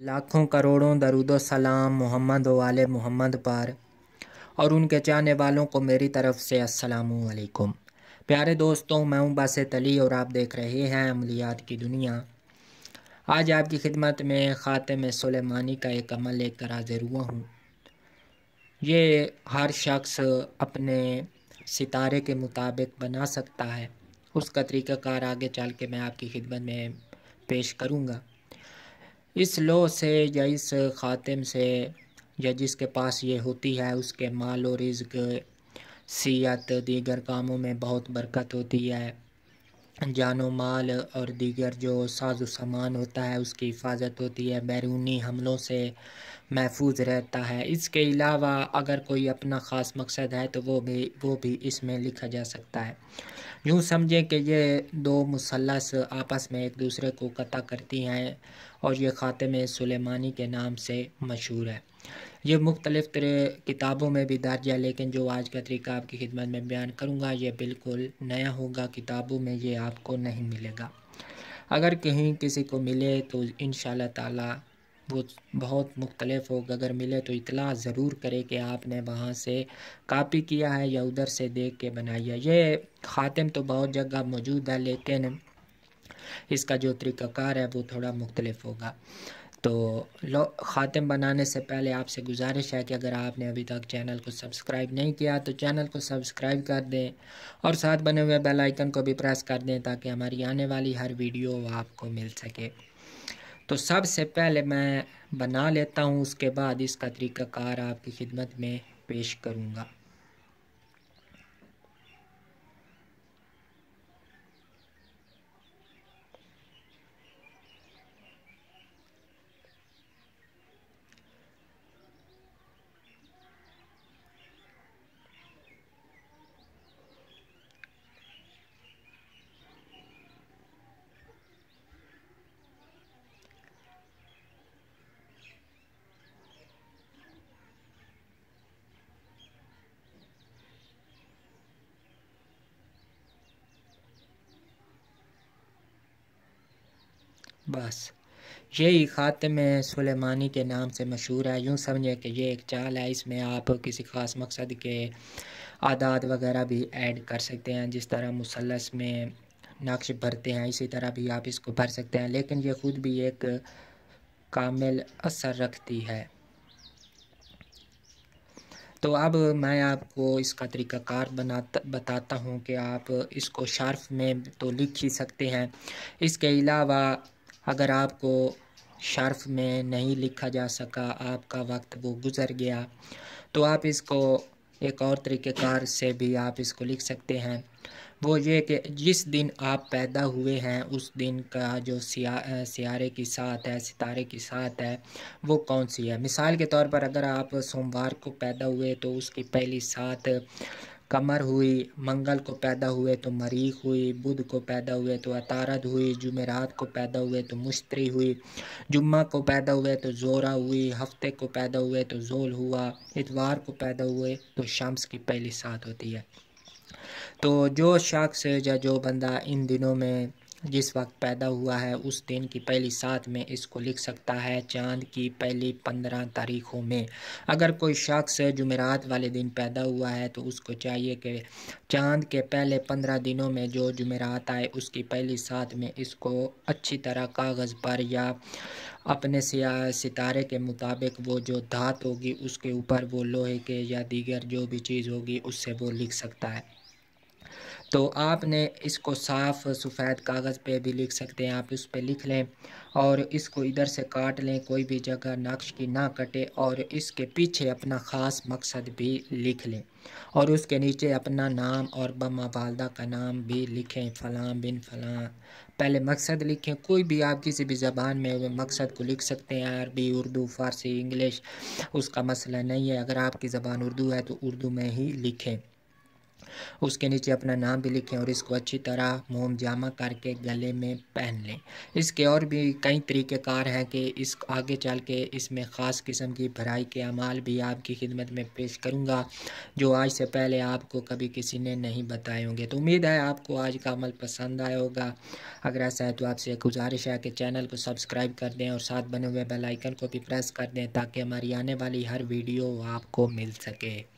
लाखों करोड़ों दरूदो सलाम मोहम्मद वाले मोहम्मद पर और उनके चाहने वालों को मेरी तरफ से अस्सलामु अलैकुम। प्यारे दोस्तों, मैं हूं बासित अली और आप देख रहे हैं अमलियात की दुनिया। आज आपकी खिदमत में ख़ातिम सुलेमानी का एक अमल लेकर हाजिर हुआ हूँ। ये हर शख्स अपने सितारे के मुताबिक बना सकता है। उसका तरीक़ाकार आगे चल के मैं आपकी खिदमत में पेश करूँगा। इस लो से या इस ख़ातिम से या जिसके पास ये होती है उसके माल और रिज़्क, सियत, दीगर कामों में बहुत बरकत होती है। जानो माल और दीगर जो साज़ो सामान होता है उसकी हिफाजत होती है, बैरूनी हमलों से महफूज रहता है। इसके अलावा अगर कोई अपना ख़ास मकसद है तो वो भी इसमें लिखा जा सकता है। यूँ समझें कि ये दो मुसल्लस आपस में एक दूसरे को कता करती हैं और ये ख़ातिम सुलेमानी के नाम से मशहूर है। ये मुख्तलिफ़ किताबों में भी दर्ज है, लेकिन जो आज का तरीका आपकी खिदमत में बयान करूँगा ये बिल्कुल नया होगा। किताबों में ये आपको नहीं मिलेगा। अगर कहीं किसी को मिले तो इंशाअल्लाह ताला वो बहुत मुख्तलिफ होगा। अगर मिले तो इतला ज़रूर करे कि आपने वहाँ से कॉपी किया है या उधर से देख के बनाई है। ये ख़ातिम तो बहुत जगह मौजूद है, लेकिन इसका जो तरीक़ाकार है वो थोड़ा मुख्तलिफ होगा। तो ख़ातिम बनाने से पहले आपसे गुजारिश है कि अगर आपने अभी तक चैनल को सब्सक्राइब नहीं किया तो चैनल को सब्सक्राइब कर दें और साथ बने हुए बेल आइकन को भी प्रेस कर दें ताकि हमारी आने वाली हर वीडियो आपको मिल सके। तो सबसे पहले मैं बना लेता हूँ, उसके बाद इसका तरीक़ाकार आपकी खिदमत में पेश करूँगा। बस यही ख़ातिम सुलेमानी के नाम से मशहूर है। यूँ समझे कि ये एक चाल है, इसमें आप किसी ख़ास मकसद के आदाद वगैरह भी ऐड कर सकते हैं। जिस तरह मुसल्लस में नक्श भरते हैं इसी तरह भी आप इसको भर सकते हैं, लेकिन ये ख़ुद भी एक कामिल असर रखती है। तो अब मैं आपको इसका तरीक़ाकार बताता हूँ कि आप इसको शर्फ़ में तो लिख ही सकते हैं। इसके अलावा अगर आपको शर्फ़ में नहीं लिखा जा सका, आपका वक्त वो गुज़र गया, तो आप इसको एक और तरीक़ेकार से भी आप इसको लिख सकते हैं। वो ये कि जिस दिन आप पैदा हुए हैं उस दिन का जो सियारे की साथ है, सितारे की साथ है, वो कौन सी है। मिसाल के तौर पर अगर आप सोमवार को पैदा हुए तो उसकी पहली सात कमर हुई, मंगल को पैदा हुए तो मरीख हुई, बुध को पैदा हुए तो अतारद हुई, जुमेरात को पैदा हुए तो मुश्तरी हुई, जुम्मा को पैदा हुए तो ज़ोरा हुई, हफ्ते को पैदा हुए तो ज़ोल हुआ, इतवार को पैदा हुए तो शम्स की पहली सात होती है। तो जो शख्स या जो बंदा इन दिनों में जिस वक्त पैदा हुआ है उस दिन की पहली सात में इसको लिख सकता है चाँद की पहली 15 तारीख़ों में। अगर कोई शख्स जुमेरात वाले दिन पैदा हुआ है तो उसको चाहिए कि चाँद के पहले 15 दिनों में जो जुमेरात आए उसकी पहली सात में इसको अच्छी तरह कागज़ पर या अपने सितारे के मुताबिक वो जो धात होगी उसके ऊपर वो लोहे के या दीगर जो भी चीज़ होगी उससे वो लिख सकता है। तो आपने इसको साफ़ सफ़ेद कागज़ पे भी लिख सकते हैं, आप उस पे लिख लें और इसको इधर से काट लें, कोई भी जगह नक्श की ना कटे और इसके पीछे अपना ख़ास मकसद भी लिख लें और उसके नीचे अपना नाम और बम्मा वालदा का नाम भी लिखें, फ़लाँ बिन फ़लाँ। पहले मकसद लिखें, कोई भी आप किसी भी ज़बान में मकसद को लिख सकते हैं, अरबी, उर्दू, फ़ारसी, इंग्लिश, उसका मसला नहीं है। अगर आपकी ज़बान उर्दू है तो उर्दू में ही लिखें। उसके नीचे अपना नाम भी लिखें और इसको अच्छी तरह मोम जामा करके गले में पहन लें। इसके और भी कई तरीक़ेकार हैं कि इस आगे चल के इसमें ख़ास किस्म की भराई के अमाल भी आपकी खिदमत में पेश करूँगा, जो आज से पहले आपको कभी किसी ने नहीं बताए होंगे। तो उम्मीद है आपको आज का अमल पसंद आया होगा। अगर ऐसा है तो आपसे गुजारिश है कि चैनल को सब्सक्राइब कर दें और साथ बने हुए बेल आइकन को भी प्रेस कर दें, ताकि हमारी आने वाली हर वीडियो आपको मिल सके।